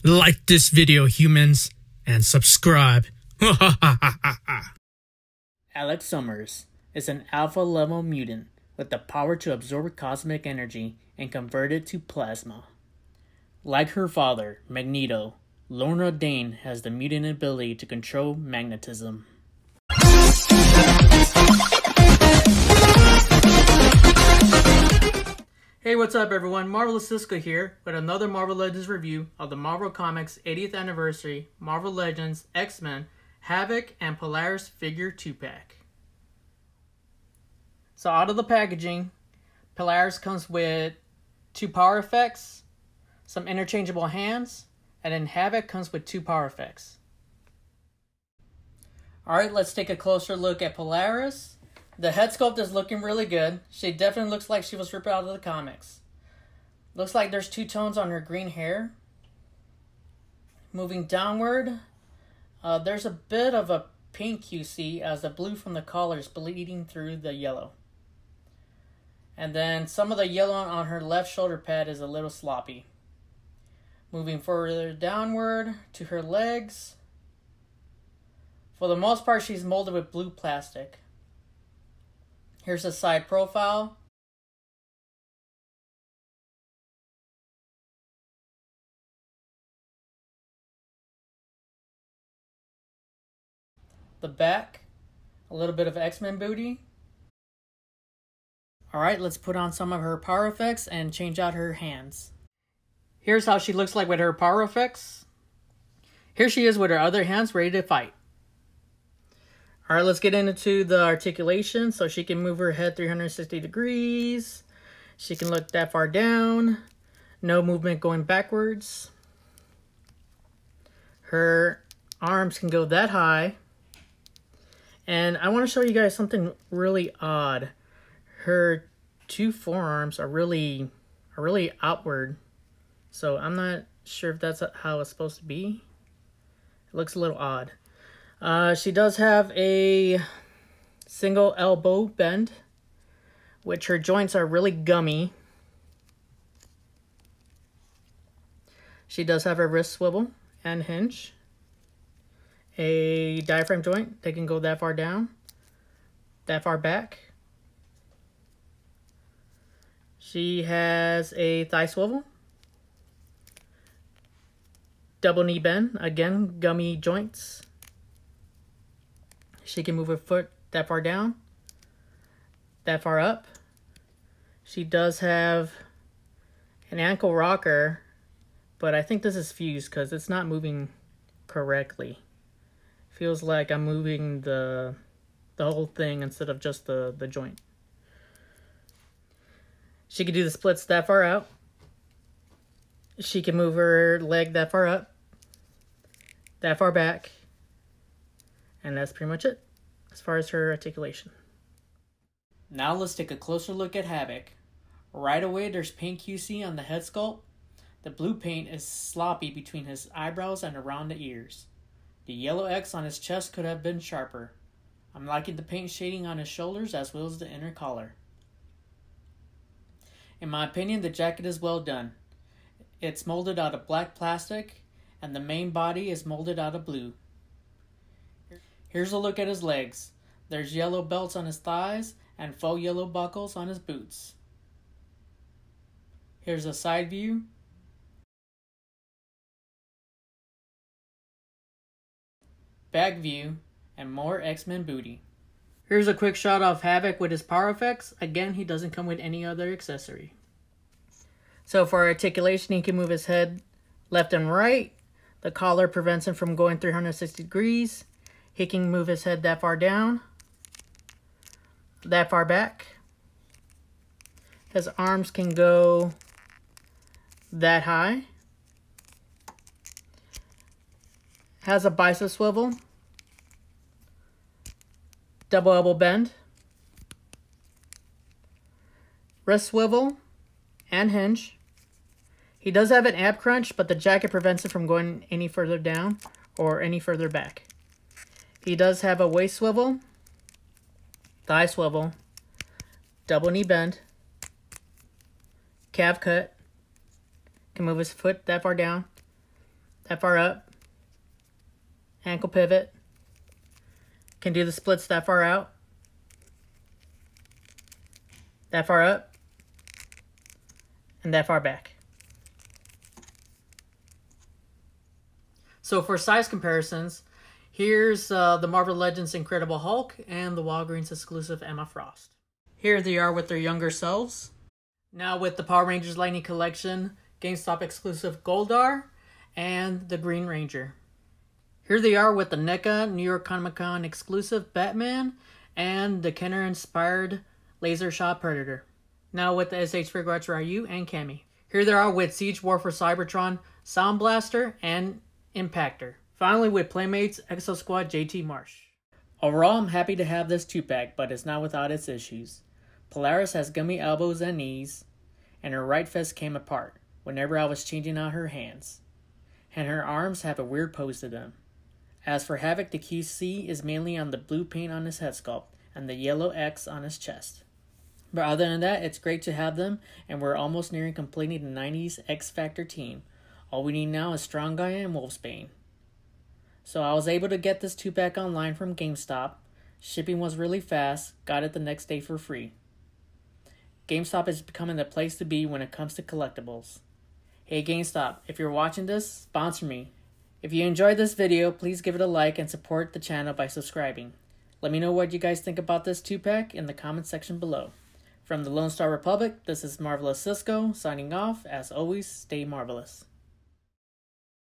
Like this video, humans, and subscribe. Alex Summers is an alpha-level mutant with the power to absorb cosmic energy and convert it to plasma. Like her father, Magneto, Lorna Dane has the mutant ability to control magnetism. Hey, what's up everyone? Marvelous Cisco here with another Marvel Legends review of the Marvel Comics 80th Anniversary Marvel Legends X-Men Havoc and Polaris figure 2-pack. So out of the packaging, Polaris comes with 2 power effects, some interchangeable hands, and then Havoc comes with 2 power effects. Alright, let's take a closer look at Polaris. The head sculpt is looking really good. She definitely looks like she was ripped out of the comics. Looks like there's 2 tones on her green hair. Moving downward, there's a bit of a pink you see as the blue from the collar is bleeding through the yellow. And then some of the yellow on her left shoulder pad is a little sloppy. Moving further downward to her legs. For the most part, she's molded with blue plastic. Here's a side profile. The back, a little bit of X-Men booty. Alright, let's put on some of her power effects and change out her hands. Here's how she looks like with her power effects. Here she is with her other hands ready to fight. Alright, let's get into the articulation. So she can move her head 360 degrees. She can look that far down. No movement going backwards. Her arms can go that high. And I want to show you guys something really odd. Her 2 forearms are really outward. So I'm not sure if that's how it's supposed to be. It looks a little odd. She does have a single elbow bend, which her joints are really gummy. She does have a wrist swivel and hinge. A diaphragm joint that can go that far down, that far back. She has a thigh swivel. Double knee bend, again, gummy joints. She can move her foot that far down, that far up. She does have an ankle rocker, but I think this is fused because it's not moving correctly. Feels like I'm moving the whole thing instead of just the joint. She can do the splits that far out. She can move her leg that far up, that far back. And that's pretty much it as far as her articulation. Now let's take a closer look at Havoc. Right away there's pink you see on the head sculpt. The blue paint is sloppy between his eyebrows and around the ears. The yellow X on his chest could have been sharper. I'm liking the paint shading on his shoulders as well as the inner collar. In my opinion, the jacket is well done. It's molded out of black plastic and the main body is molded out of blue. Here's a look at his legs. There's yellow belts on his thighs and faux yellow buckles on his boots. Here's a side view. Back view and more X-Men booty. Here's a quick shot of Havoc with his power effects. Again, he doesn't come with any other accessory. So for articulation, he can move his head left and right. The collar prevents him from going 360 degrees. He can move his head that far down, that far back. His arms can go that high. Has a bicep swivel, double elbow bend, wrist swivel, and hinge. He does have an ab crunch, but the jacket prevents it from going any further down or any further back. He does have a waist swivel, thigh swivel, double knee bend, calf cut, can move his foot that far down, that far up, ankle pivot, can do the splits that far out, that far up, and that far back. So for size comparisons, here's the Marvel Legends Incredible Hulk and the Walgreens exclusive Emma Frost. Here they are with their younger selves. Now with the Power Rangers Lightning Collection, GameStop exclusive Goldar, and the Green Ranger. Here they are with the NECA New York Comic Con exclusive Batman and the Kenner inspired Laser Shot Predator. Now with the SH Figure Arts Ryu and Cammy. Here they are with Siege War for Cybertron, Sound Blaster, and Impactor. Finally with Playmates Exo Squad JT Marsh. Overall, I'm happy to have this 2-pack, but it's not without its issues. Polaris has gummy elbows and knees, and her right fist came apart whenever I was changing out her hands, and her arms have a weird pose to them. As for Havoc, the QC is mainly on the blue paint on his head sculpt and the yellow X on his chest. But other than that, it's great to have them, and we're almost nearing completing the 90s X Factor team. All we need now is Strong Guy and Wolfsbane. So I was able to get this 2-pack online from GameStop. Shipping was really fast, got it the next day for free. GameStop is becoming the place to be when it comes to collectibles. Hey GameStop, if you're watching this, sponsor me. If you enjoyed this video, please give it a like and support the channel by subscribing. Let me know what you guys think about this 2-pack in the comment section below. From the Lone Star Republic, this is Marvelous Cisco, signing off. As always, stay marvelous.